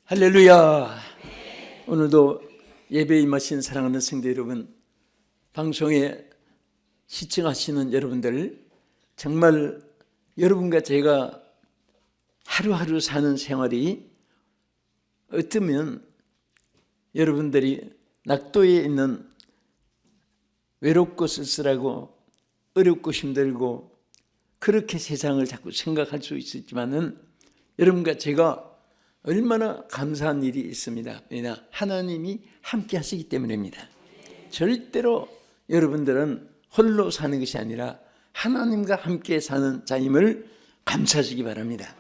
할렐루야. 오늘도 예배에 임하신 사랑하는 성도 여러분, 방송에 시청하시는 여러분들, 정말 여러분과 제가 하루하루 사는 생활이 어쩌면 여러분들이 낙도에 있는 외롭고 쓸쓸하고 어렵고 힘들고 그렇게 세상을 자꾸 생각할 수 있지만은 여러분과 제가 얼마나 감사한 일이 있습니다. 왜냐? 하나님이 함께 하시기 때문입니다. 절대로 여러분들은 홀로 사는 것이 아니라 하나님과 함께 사는 자임을 감사하시기 바랍니다.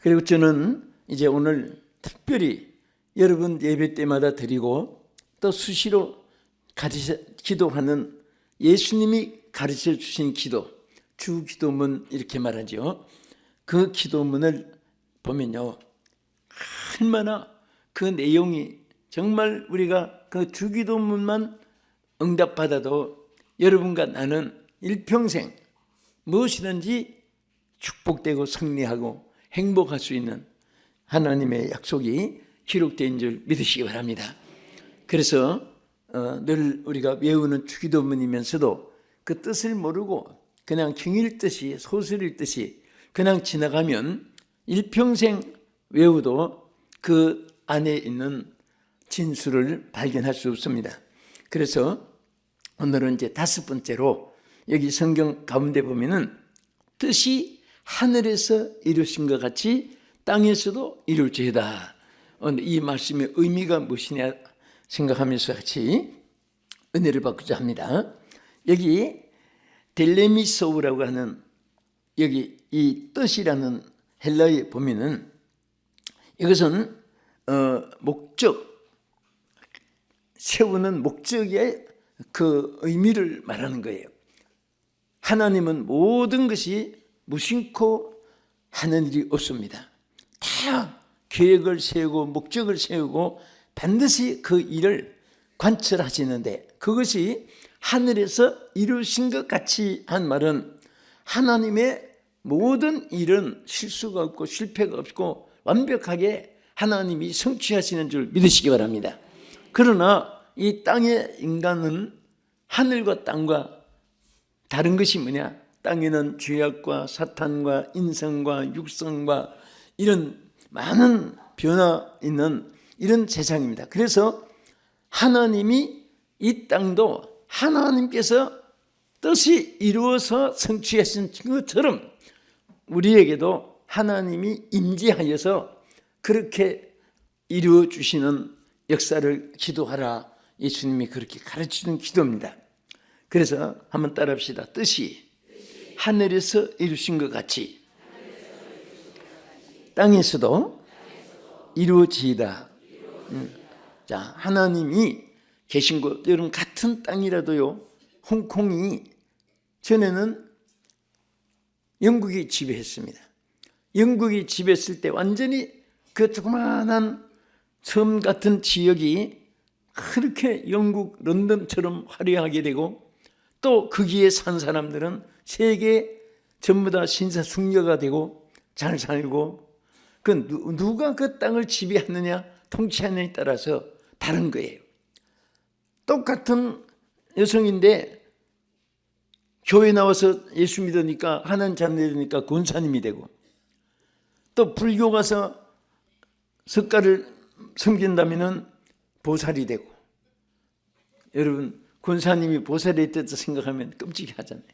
그리고 저는 이제 오늘 특별히 여러분 예배 때마다 드리고 또 수시로 기도하는 예수님이 가르쳐 주신 기도, 주 기도문 이렇게 말하죠. 그 기도문을 보면요, 얼마나 그 내용이 정말 우리가 그 주기도문만 응답받아도 여러분과 나는 일평생 무엇이든지 축복되고 승리하고 행복할 수 있는 하나님의 약속이 기록된 줄 믿으시기 바랍니다. 그래서 늘 우리가 외우는 주기도문이면서도 그 뜻을 모르고 그냥 경 읽듯이 소설 읽듯이 그냥 지나가면 일평생 외우도 그 안에 있는 진수를 발견할 수 없습니다. 그래서 오늘은 이제 5번째로 여기 성경 가운데 보면은 뜻이 하늘에서 이루신 것 같이 땅에서도 이룰지어다. 이 말씀의 의미가 무엇이냐 생각하면서 같이 은혜를 받고자 합니다. 여기 델레미소우라고 하는 여기 이 뜻이라는 헬라어에 보면은 이것은 목적, 세우는 목적의 그 의미를 말하는 거예요. 하나님은 모든 것이 무심코 하는 일이 없습니다. 다 계획을 세우고 목적을 세우고 반드시 그 일을 관철하시는데 그것이 하늘에서 이루신 것 같이 한 말은 하나님의 모든 일은 실수가 없고 실패가 없고 완벽하게 하나님이 성취하시는 줄 믿으시기 바랍니다. 그러나 이 땅의 인간은 하늘과 땅과 다른 것이 뭐냐? 땅에는 죄악과 사탄과 인성과 육성과 이런 많은 변화 있는 이런 세상입니다. 그래서 하나님이 이 땅도 하나님께서 뜻이 이루어서 성취하신 것처럼 우리에게도 하나님이 임재하여서 그렇게 이루어 주시는 역사를 기도하라. 예수님이 그렇게 가르치는 기도입니다. 그래서 한번 따라합시다. 뜻이 하늘에서 이루신 것 같이 땅에서도 이루어지이다. 자, 하나님이 계신 곳, 여러분 같은 땅이라도요, 홍콩이 전에는 영국이 지배했습니다. 영국이 지배했을 때 완전히 그 조그마한 섬 같은 지역이 그렇게 영국 런던처럼 화려하게 되고 또 거기에 산 사람들은 세계 전부 다 신사숙녀가 되고 잘 살고 그 누가 그 땅을 지배하느냐 통치하느냐에 따라서 다른 거예요. 똑같은 여성인데 교회 나와서 예수 믿으니까 하나님 자녀되니까 권사님이 되고 또 불교 가서 석가를 섬긴다면 보살이 되고 여러분 권사님이 보살이 됐다 생각하면 끔찍해 하잖아요.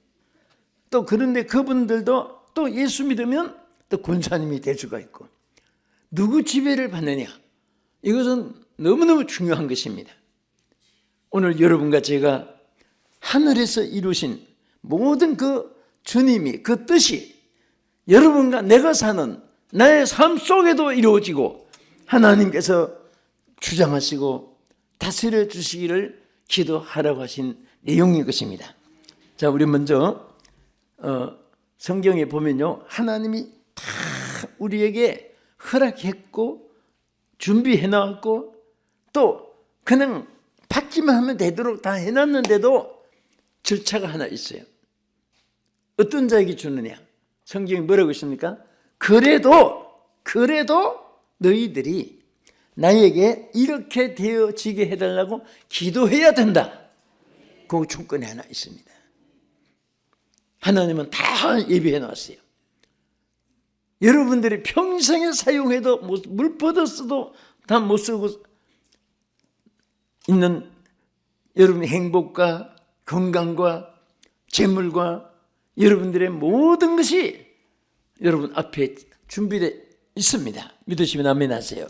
또 그런데 그분들도 또 예수 믿으면 또 권사님이 될 수가 있고 누구 지배를 받느냐 이것은 너무너무 중요한 것입니다. 오늘 여러분과 제가 하늘에서 이루신 모든 그 주님이 그 뜻이 여러분과 내가 사는 나의 삶 속에도 이루어지고 하나님께서 주장하시고 다스려 주시기를 기도하라고 하신 내용인 것입니다. 자, 우리 먼저 성경에 보면요, 하나님이 다 우리에게 허락했고 준비해 놨고 또 그냥 받기만 하면 되도록 다 해놨는데도 절차가 하나 있어요. 어떤 자에게 주느냐? 성경이 뭐라고 있습니까? 그래도 너희들이 나에게 이렇게 되어지게 해달라고 기도해야 된다. 그 조건이 하나 있습니다. 하나님은 다 예비해 놨어요. 여러분들이 평생에 사용해도 물버섯 써도 다 못 쓰고 있는 여러분의 행복과 건강과 재물과 여러분들의 모든 것이 여러분 앞에 준비되어 있습니다. 믿으시면 아멘 하세요.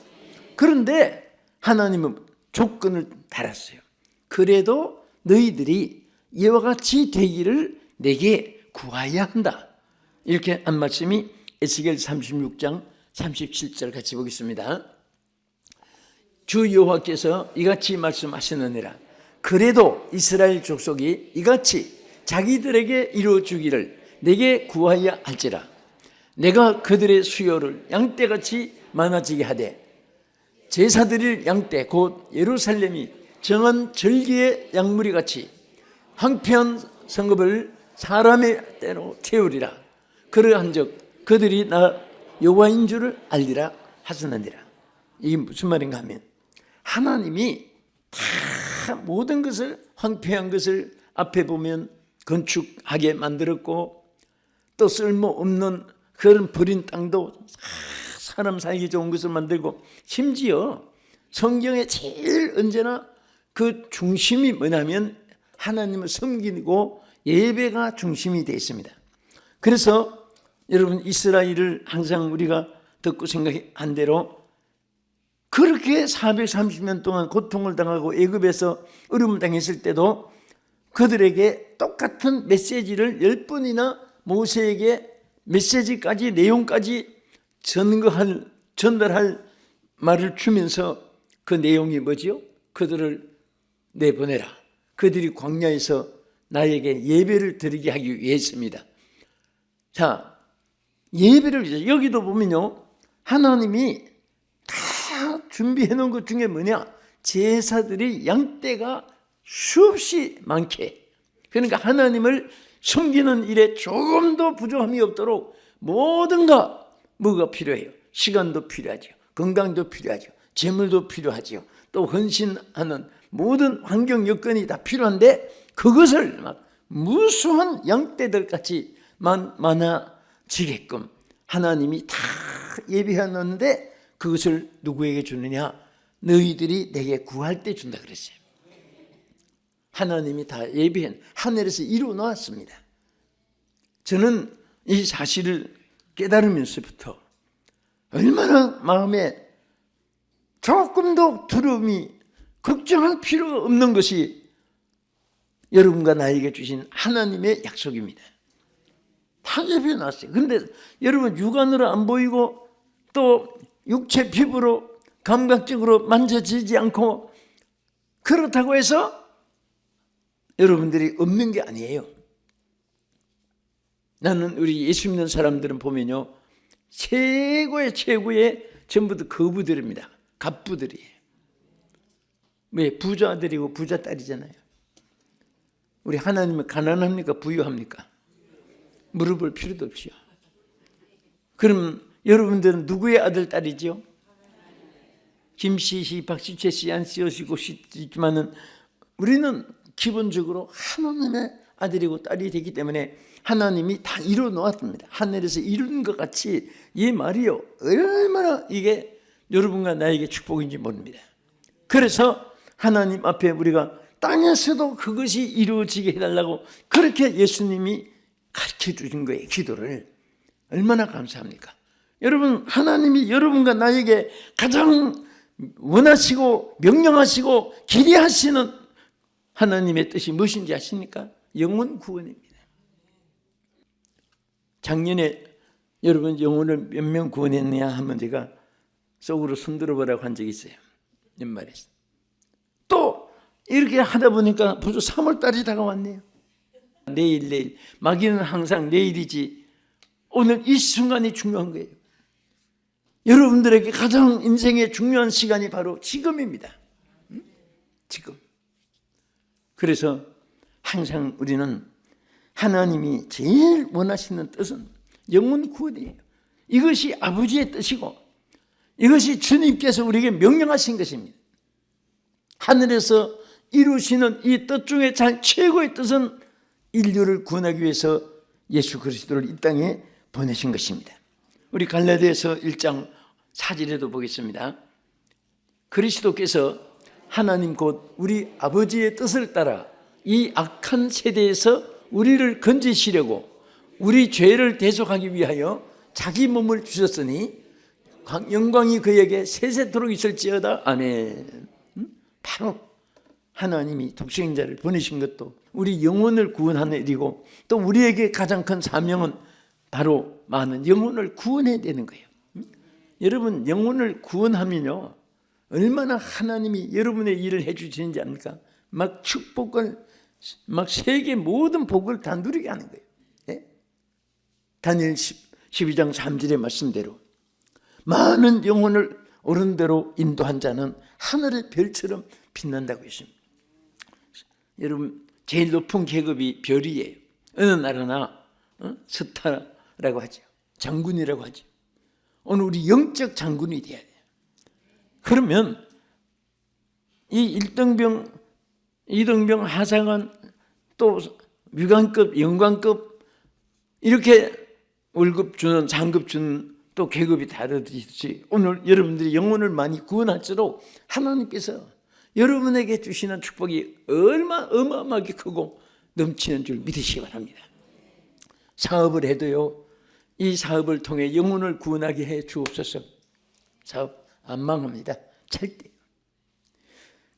그런데 하나님은 조건을 달았어요. 그래도 너희들이 이와 같이 되기를 내게 구하여야 한다. 이렇게 한 말씀이 에스겔 36장 37절 같이 보겠습니다. 주 여호와께서 이같이 말씀하시느니라. 그래도 이스라엘 족속이 이같이 자기들에게 이루어주기를 내게 구하여야 할지라. 내가 그들의 수요를 양떼같이 많아지게 하되 제사드릴 양떼 곧 예루살렘이 정한 절기의 양무리같이 황폐한 성읍을 사람의 때로 채우리라. 그러한즉 그들이 나 여호와인 줄을 알리라 하셨느니라. 이게 무슨 말인가 하면 하나님이 다 모든 것을 황폐한 것을 앞에 보면 건축하게 만들었고 또 쓸모없는 그런 버린 땅도 사람 살기 좋은 것을 만들고 심지어 성경에 제일 언제나 그 중심이 뭐냐면 하나님을 섬기고 예배가 중심이 되어 있습니다. 그래서 여러분 이스라엘을 항상 우리가 듣고 생각한 대로 그렇게 430년 동안 고통을 당하고 애굽에서 어려움을 당했을 때도 그들에게 똑같은 메시지를 10번이나 모세에게 메시지까지 내용까지 전달할 말을 주면서 그 내용이 뭐지요? 그들을 내보내라. 그들이 광야에서 나에게 예배를 드리게 하기 위해서입니다. 자, 예배를 위해서 여기도 보면요 하나님이 다 준비해 놓은 것 중에 뭐냐? 제사들이 양떼가 수없이 많게, 그러니까 하나님을 섬기는 일에 조금도 부족함이 없도록 모든가 뭐가 필요해요? 시간도 필요하죠. 건강도 필요하죠. 재물도 필요하죠. 또 헌신하는 모든 환경 여건이 다 필요한데 그것을 막 무수한 양떼들같이 많아지게끔 하나님이 다 예비해놨는데 그것을 누구에게 주느냐? 너희들이 내게 구할 때 준다 그랬어요. 하나님이 다 예비한 하늘에서 이루어 놓았습니다. 저는 이 사실을 깨달으면서부터 얼마나 마음에 조금도 두려움이 걱정할 필요가 없는 것이 여러분과 나에게 주신 하나님의 약속입니다. 다 예비해 놨어요. 그런데 여러분 육안으로 안 보이고 또 육체 피부로 감각적으로 만져지지 않고 그렇다고 해서 여러분들이 없는 게 아니에요. 나는 우리 예수 믿는 사람들은 보면요 최고의 전부 다 거부들입니다. 갑부들이에요. 왜? 부자들이고 부자 딸이잖아요. 우리 하나님은 가난합니까? 부유합니까? 물어볼 필요도 없이요. 그럼 여러분들은 누구의 아들 딸이죠? 김씨 씨, 박씨채 씨, 안씨 여시고 있지만은 우리는 기본적으로 하나님의 아들이고 딸이 되기 때문에 하나님이 다 이루어 놓았습니다. 하늘에서 이룬 것 같이 이 말이요 얼마나 이게 여러분과 나에게 축복인지 모릅니다. 그래서 하나님 앞에 우리가 땅에서도 그것이 이루어지게 해달라고 그렇게 예수님이 가르쳐 주신 거예요. 기도를. 얼마나 감사합니까? 여러분 하나님이 여러분과 나에게 가장 원하시고 명령하시고 기대하시는 하나님의 뜻이 무엇인지 아십니까? 영혼 구원입니다. 작년에 여러분 영혼을 몇 명 구원했느냐 하면 제가 속으로 손들어보라고 한 적이 있어요. 연말에. 또 이렇게 하다 보니까 벌써 3월달이 다가왔네요. 내일 마귀는 항상 내일이지 오늘 이 순간이 중요한 거예요. 여러분들에게 가장 인생의 중요한 시간이 바로 지금입니다. 지금. 그래서 항상 우리는 하나님이 제일 원하시는 뜻은 영혼 구원이에요. 이것이 아버지의 뜻이고 이것이 주님께서 우리에게 명령하신 것입니다. 하늘에서 이루시는 이 뜻 중에 최고의 뜻은 인류를 구원하기 위해서 예수 그리스도를 이 땅에 보내신 것입니다. 우리 갈라디아서 1장 4절에도 보겠습니다. 그리스도께서 하나님 곧 우리 아버지의 뜻을 따라 이 악한 세대에서 우리를 건지시려고 우리 죄를 대속하기 위하여 자기 몸을 주셨으니 영광이 그에게 세세토록 있을지어다. 아멘. 바로 하나님이 독생자를 보내신 것도 우리 영혼을 구원하는 일이고, 또 우리에게 가장 큰 사명은 바로 많은 영혼을 구원해야 되는 거예요. 여러분, 영혼을 구원하면요 얼마나 하나님이 여러분의 일을 해주시는지 압니까? 막 축복을, 막 세계 모든 복을 다 누리게 하는 거예요. 네? 다니엘 12장 3절의 말씀대로 많은 영혼을 옳은 대로 인도한 자는 하늘의 별처럼 빛난다고 했습니다. 여러분, 제일 높은 계급이 별이에요. 어느 나라나 스타라고 하죠. 장군이라고 하죠. 오늘 우리 영적 장군이 돼야 돼요. 그러면 이 1등병, 2등병, 하사관, 또 위관급, 영관급 이렇게 월급 주는, 장급 주는 또 계급이 다르듯이 오늘 여러분들이 영혼을 많이 구원할수록 하나님께서 여러분에게 주시는 축복이 얼마나 어마어마하게 크고 넘치는 줄 믿으시기 바랍니다. 사업을 해도요, 이 사업을 통해 영혼을 구원하게 해 주옵소서. 사업 안 망합니다. 절대.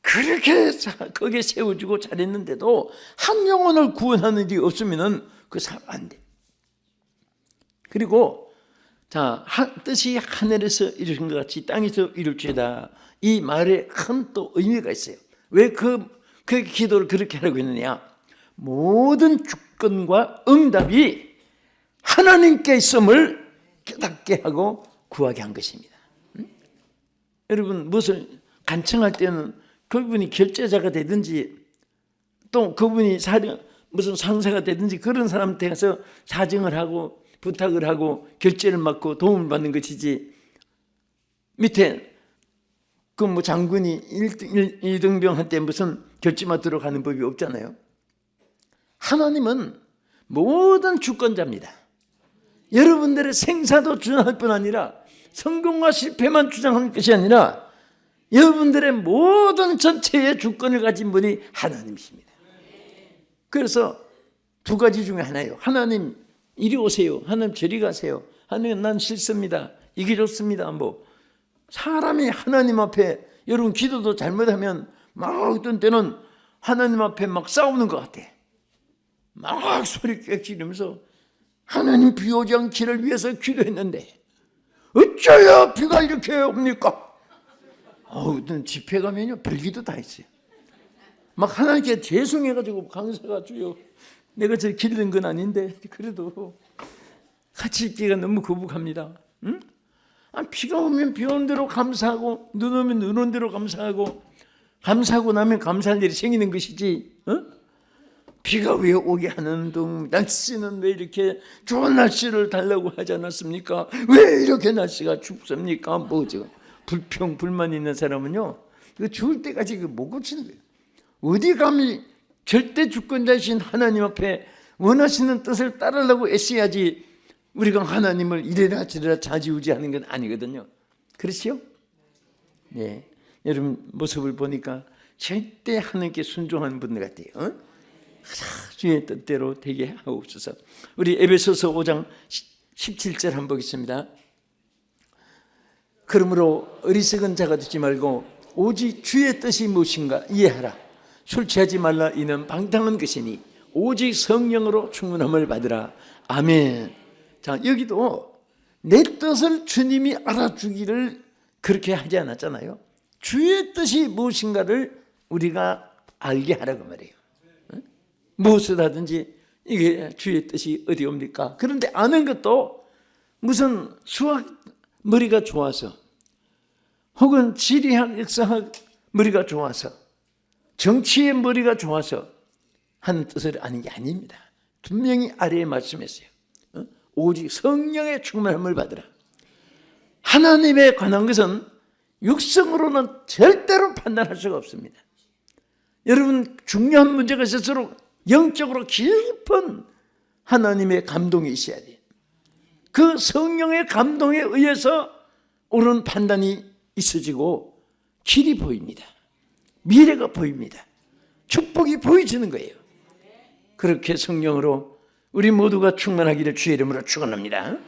그렇게 거기에 세워주고 잘했는데도 한 영혼을 구원하는 일이 없으면 그 사업 안 돼. 그리고 자, 뜻이 하늘에서 이루신 것 같이 땅에서 이룰지어다. 이 말에 큰 또 의미가 있어요. 왜 그 기도를 그렇게 하라고 했느냐? 모든 주권과 응답이 하나님께 있음을 깨닫게 하고 구하게 한 것입니다. 여러분, 무슨 간청할 때는 그분이 결제자가 되든지 또 그분이 무슨 상사가 되든지 그런 사람한테 가서 사정을 하고 부탁을 하고 결제를 맡고 도움을 받는 것이지, 밑에 그 뭐 장군이 2등병한테 무슨 결제 맡으러 가는 법이 없잖아요. 하나님은 모든 주권자입니다. 여러분들의 생사도 주장할 뿐 아니라 성공과 실패만 주장하는 것이 아니라 여러분들의 모든 전체의 주권을 가진 분이 하나님이십니다. 그래서 두 가지 중에 하나예요. 하나님 이리 오세요. 하나님 저리 가세요. 하나님 난 싫습니다. 이게 좋습니다. 뭐 사람이 하나님 앞에, 여러분 기도도 잘못하면 막 어떤 때는 하나님 앞에 막 싸우는 것 같아. 막 소리 꽥지르면서 하나님 비 오지 않기를 위해서 기도했는데 어쩌야 비가 이렇게 옵니까? 어떤 집회 가면요 별기도 다 있어요. 막 하나님께 죄송해가지고 강사가 주여 내가 저 기른 건 아닌데 그래도 같이 있기가 너무 거북합니다. 응? 비가 오면 비 오는 대로 감사하고 눈 오면 눈 오는 대로 감사하고 나면 감사할 일이 생기는 것이지, 비가 왜 오게 하는 둥, 날씨는 왜 이렇게 좋은 날씨를 달라고 하지 않았습니까? 왜 이렇게 날씨가 춥습니까? 뭐죠? 불평 불만 있는 사람은요 이거 죽을 때까지 못 고치는 거예요. 어디 감히 절대 주권자이신 하나님 앞에 원하시는 뜻을 따르려고 애써야지, 우리가 하나님을 이래라 저래라 좌지우지하는 건 아니거든요. 그렇지요? 네. 여러분 모습을 보니까 절대 하나님께 순종하는 분들 같아요. 주의 뜻대로 되게 하옵소서. 우리 에베소서 5장 17절 한번 보겠습니다. 그러므로 어리석은 자가 되지 말고 오직 주의 뜻이 무엇인가 이해하라. 술 취하지 말라. 이는 방탕한 것이니 오직 성령으로 충만함을 받으라. 아멘. 자, 여기도 내 뜻을 주님이 알아주기를 그렇게 하지 않았잖아요. 주의 뜻이 무엇인가를 우리가 알게 하라고 말해요. 무엇을 하든지 이게 주의 뜻이 어디 옵니까? 그런데 아는 것도 무슨 수학 머리가 좋아서 혹은 지리학, 역사학 머리가 좋아서 정치의 머리가 좋아서 하는 뜻을 아는 게 아닙니다. 분명히 아래에 말씀했어요. 오직 성령의 충만함을 받으라. 하나님에 관한 것은 육성으로는 절대로 판단할 수가 없습니다. 여러분, 중요한 문제가 있을수록 영적으로 깊은 하나님의 감동이 있어야 돼요. 그 성령의 감동에 의해서 옳은 판단이 있어지고 길이 보입니다. 미래가 보입니다. 축복이 보여지는 거예요. 그렇게 성령으로 우리 모두가 충만하기를 주의 이름으로 축원합니다.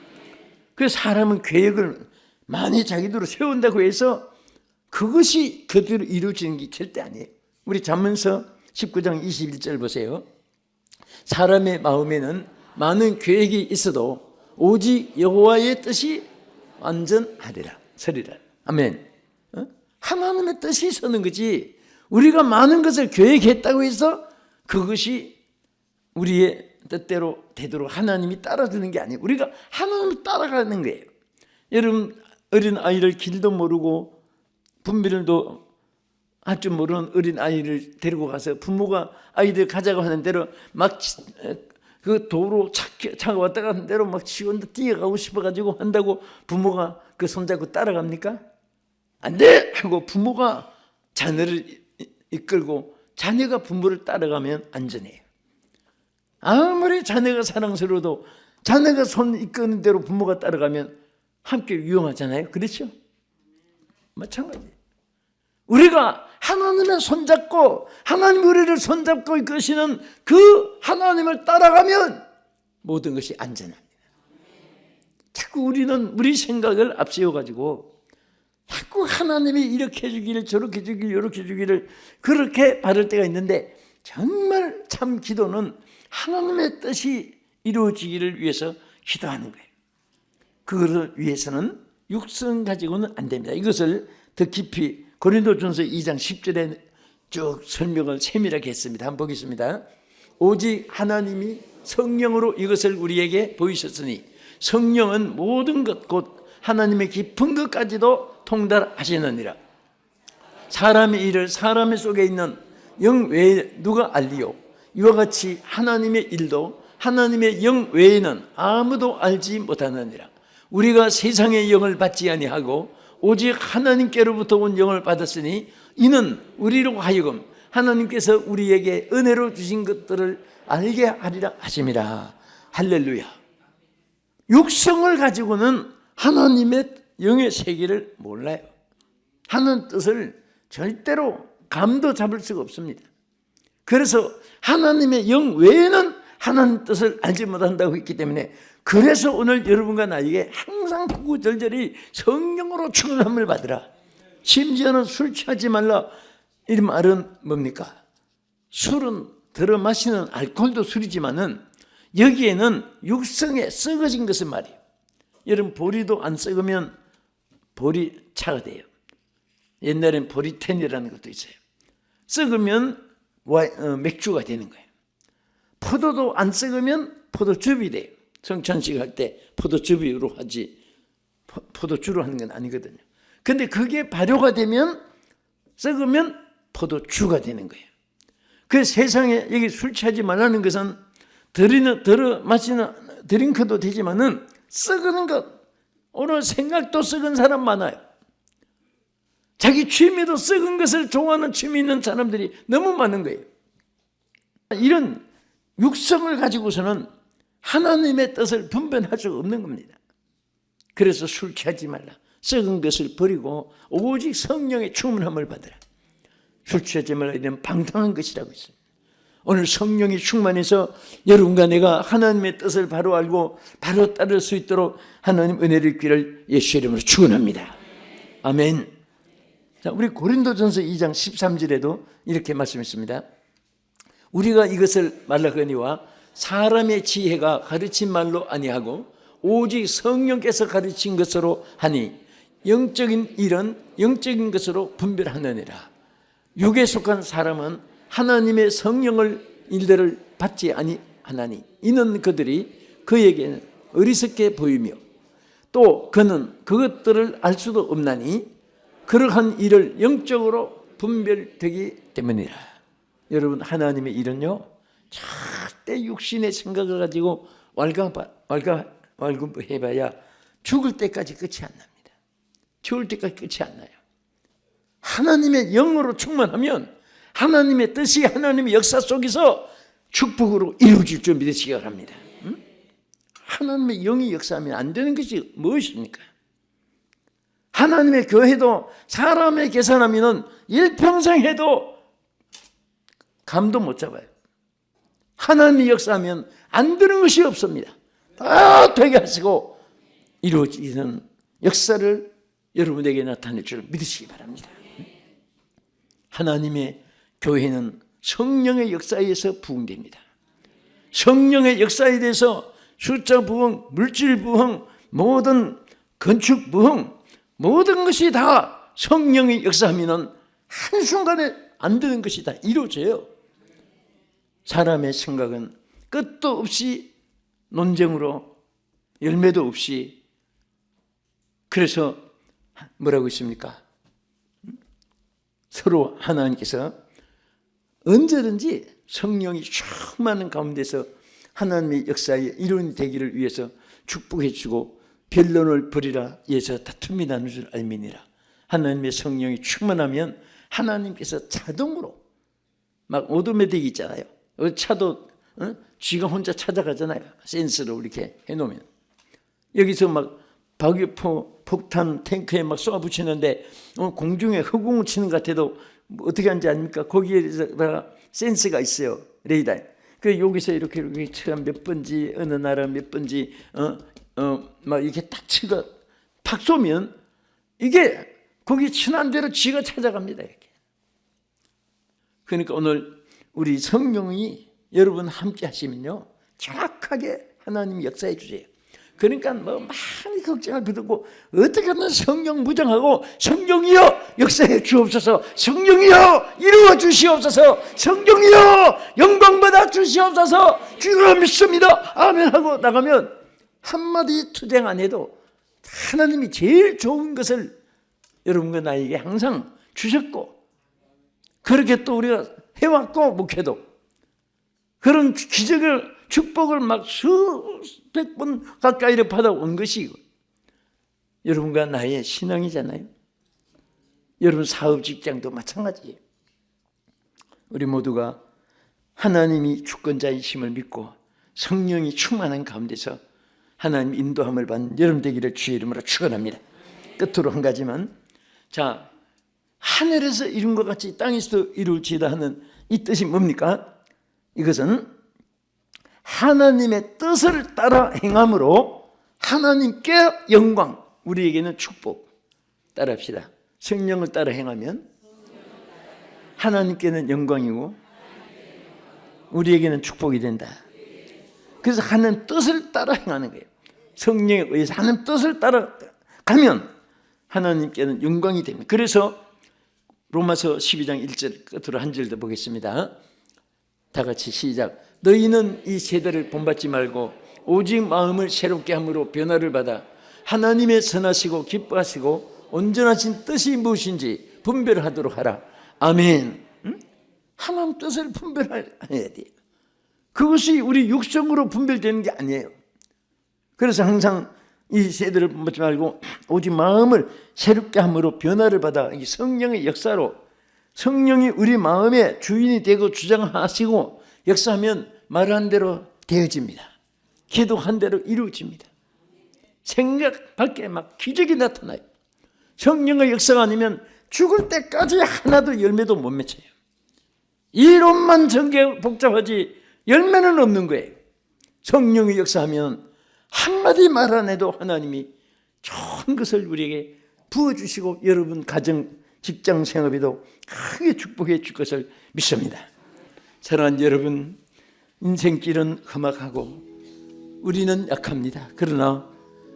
그 사람은 계획을 많이 자기대로 세운다고 해서 그것이 그대로 이루어지는 게 절대 아니에요. 우리 잠언서 19장 21절 보세요. 사람의 마음에는 많은 계획이 있어도 오직 여호와의 뜻이 완전하리라. 서리라. 아멘. 하나님의 뜻이 서는 거지, 우리가 많은 것을 계획했다고 해서 그것이 우리의 뜻대로 되도록 하나님이 따라주는 게 아니에요. 우리가 하나님을 따라가는 거예요. 여러분, 어린 아이를 길도 모르고 분별도 할 줄 모르는 어린 아이를 데리고 가서 부모가 아이들 가자고 하는 대로 막 그 도로 차가 왔다 가는 대로 막 지원도 뛰어가고 싶어가지고 한다고 부모가 그 손잡고 따라갑니까? 안 돼! 하고 부모가 자녀를 이끌고 자녀가 부모를 따라가면 안전해요. 아무리 자녀가 사랑스러워도 자녀가 손 이끄는 대로 부모가 따라가면 함께 위험하잖아요. 그렇죠? 마찬가지. 우리가 하나님의 손잡고 하나님 우리를 손잡고 이끄시는 그 하나님을 따라가면 모든 것이 안전합니다. 자꾸 우리는 우리 생각을 앞세워가지고 자꾸 하나님이 이렇게 해주기를 저렇게 해주기를 이렇게 해주기를 그렇게 바랄 때가 있는데, 정말 참 기도는 하나님의 뜻이 이루어지기를 위해서 기도하는 거예요. 그것을 위해서는 육성 가지고는 안 됩니다. 이것을 더 깊이 고린도전서 2장 10절에 쭉 설명을 세밀하게 했습니다. 한번 보겠습니다. 오직 하나님이 성령으로 이것을 우리에게 보이셨으니 성령은 모든 것 곧 하나님의 깊은 것까지도 통달하시느니라. 사람의 일을 사람 속에 있는 영 외에 누가 알리요? 이와 같이 하나님의 일도 하나님의 영 외에는 아무도 알지 못하느니라. 우리가 세상의 영을 받지 아니하고 오직 하나님께로부터 온 영을 받았으니 이는 우리로 하여금 하나님께서 우리에게 은혜로 주신 것들을 알게 하리라 하심이라. 할렐루야. 육성을 가지고는 하나님의 영의 세계를 몰라요. 하는 뜻을 절대로 감도 잡을 수가 없습니다. 그래서 하나님의 영 외에는 하나님 뜻을 알지 못한다고 했기 때문에, 그래서 오늘 여러분과 나에게 항상 구구절절히 성령으로 충만함을 받으라. 심지어는 술 취하지 말라. 이 말은 뭡니까? 술은 들어 마시는 알코올도 술이지만은 여기에는 육성에 썩어진 것은 말이에요. 여러분, 보리도 안 썩으면 보리차가 돼요. 옛날엔 보리텐이라는 것도 있어요. 썩으면 맥주가 되는 거예요. 포도도 안 썩으면 포도즙이 돼요. 성찬식 할 때 포도즙으로 하지 포도주로 하는 건 아니거든요. 근데 그게 발효가 되면 썩으면 포도주가 되는 거예요. 그 세상에 여기 술 취하지 말라는 것은 들어 마시는 드링크도 되지만은 썩은 것, 오늘 생각도 썩은 사람 많아요. 자기 취미도 썩은 것을 좋아하는 취미 있는 사람들이 너무 많은 거예요. 이런 육성을 가지고서는 하나님의 뜻을 분별할 수 없는 겁니다. 그래서 술 취하지 말라. 썩은 것을 버리고 오직 성령의 충만함을 받으라. 술 취하지 말라. 이런 방탕한 것이라고 있습니다. 오늘 성령이 충만해서 여러분과 내가 하나님의 뜻을 바로 알고 바로 따를 수 있도록 하나님 은혜를 기를 예수의 이름으로 축원합니다. 아멘. 자, 우리 고린도전서 2장 13절에도 이렇게 말씀했습니다. 우리가 이것을 말하거니와 사람의 지혜가 가르친 말로 아니하고 오직 성령께서 가르친 것으로 하니 영적인 일은 영적인 것으로 분별하느니라. 육에 속한 사람은 하나님의 성령을 일들을 받지 아니하나니 이는 그들이 그에게는 어리석게 보이며 또 그는 그것들을 알 수도 없나니 그러한 일을 영적으로 분별되기 때문이라. 여러분, 하나님의 일은요 절대 육신의 생각을 가지고 왈가왈부해봐야 죽을 때까지 끝이 안 납니다. 죽을 때까지 끝이 안 나요. 하나님의 영으로 충만하면 하나님의 뜻이 하나님의 역사 속에서 축복으로 이루어질 줄 믿으시기 바랍니다. 하나님의 영이 역사하면 안 되는 것이 무엇입니까? 하나님의 교회도 사람의 계산하면 일평생 해도 감도 못 잡아요. 하나님이 역사하면 안 되는 것이 없습니다. 다 되게 하시고 이루어지는 역사를 여러분에게 나타낼 줄 믿으시기 바랍니다. 하나님의 교회는 성령의 역사에 의해서 부흥됩니다. 성령의 역사에 대해서 숫자 부흥, 물질 부흥, 모든 건축 부흥, 모든 것이 다 성령의 역사하면 한순간에 안 되는 것이 다 이루어져요. 사람의 생각은 끝도 없이 논쟁으로 열매도 없이, 그래서 뭐라고 있습니까? 서로 하나님께서 언제든지 성령이 충만한 가운데서 하나님의 역사의 일원이 되기를 위해서 축복해 주고 변론을 벌이라 예서 다툼이 나눌 줄 알미니라. 하나님의 성령이 충만하면 하나님께서 자동으로 막 오토매틱 있잖아요. 차도 쥐가 혼자 찾아가잖아요. 센스로 이렇게 해놓으면. 여기서 막 박유포 폭탄 탱크에 막 쏘아붙이는데 공중에 허공을 치는 것 같아도 뭐 어떻게 하는지 아닙니까? 거기에다가 센스가 있어요. 레이더에. 그 여기서 이렇게 몇 번지 어느 나라 몇 번지 막 이렇게 딱 치고 팍 쏘면 이게 거기 친한 대로 쥐가 찾아갑니다. 이렇게. 그러니까 오늘 우리 성령이 여러분 함께 하시면요 정확하게 하나님 역사해 주세요. 그러니까 뭐 많이 걱정할 필요 없고 어떻게 하면 성령 무장하고 성령이여 역사해 주옵소서, 성령이여 이루어 주시옵소서, 성령이여 영광 받아 주시옵소서, 주를 믿습니다 아멘 하고 나가면 한마디 투쟁 안 해도 하나님이 제일 좋은 것을 여러분과 나에게 항상 주셨고, 그렇게 또 우리가 해왔고, 목회도 그런 기적을 축복을 막 수백 번 가까이를 받아온 것이 여러분과 나의 신앙이잖아요. 여러분 사업 직장도 마찬가지예요. 우리 모두가 하나님이 주권자이심을 믿고 성령이 충만한 가운데서 하나님 인도함을 받는 여러분 되기를 주의 이름으로 축원합니다. 끝으로 한 가지만, 자, 하늘에서 이룬 것 같이 땅에서도 이룰지다 하는 이 뜻이 뭡니까? 이것은 하나님의 뜻을 따라 행함으로 하나님께 영광, 우리에게는 축복. 따라합시다. 성령을 따라 행하면 하나님께는 영광이고 우리에게는 축복이 된다. 그래서 하나님 뜻을 따라 행하는 거예요. 성령에 의해서 하나님 뜻을 따라 가면 하나님께는 영광이 됩니다. 그래서 로마서 12장 1절 끝으로 한 절 더 보겠습니다. 다 같이 시작. 너희는 이 세대를 본받지 말고 오직 마음을 새롭게 함으로 변화를 받아 하나님의 선하시고 기뻐하시고 온전하신 뜻이 무엇인지 분별하도록 하라. 아멘. 하나님 뜻을 분별해야 돼. 그것이 우리 육성으로 분별되는 게 아니에요. 그래서 항상 이 세대를 본받지 말고 오직 마음을 새롭게 함으로 변화를 받아, 이 성령의 역사로 성령이 우리 마음의 주인이 되고 주장하시고 역사하면 말한 대로 되어집니다. 기도한 대로 이루어집니다. 생각 밖에 막 기적이 나타나요. 성령의 역사가 아니면 죽을 때까지 하나도 열매도 못 맺혀요. 이론만 전개 복잡하지 열매는 없는 거예요. 성령의 역사하면 한마디 말 안 해도 하나님이 좋은 것을 우리에게 부어주시고 여러분 가정 직장 생업에도 크게 축복해 줄 것을 믿습니다. 사랑하는 여러분, 인생길은 험악하고 우리는 약합니다. 그러나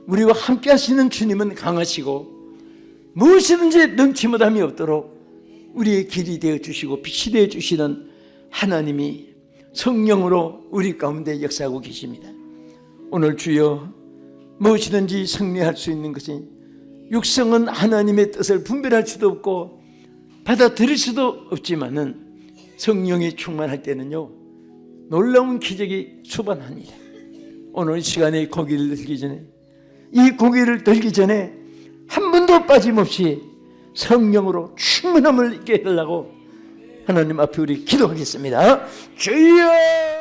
우리와 함께 하시는 주님은 강하시고 무엇이든지 넘치무담이 없도록 우리의 길이 되어 주시고 빛이 되어 주시는 하나님이 성령으로 우리 가운데 역사하고 계십니다. 오늘 주여 무엇이든지 승리할 수 있는 것이, 육성은 하나님의 뜻을 분별할 수도 없고 받아들일 수도 없지만은 성령이 충만할 때는요 놀라운 기적이 수반합니다. 오늘 이 시간에 고기를 들기 전에, 이 고기를 들기 전에 한 분도 빠짐없이 성령으로 충만함을 있게 해달라고 하나님 앞에 우리 기도하겠습니다. 주여!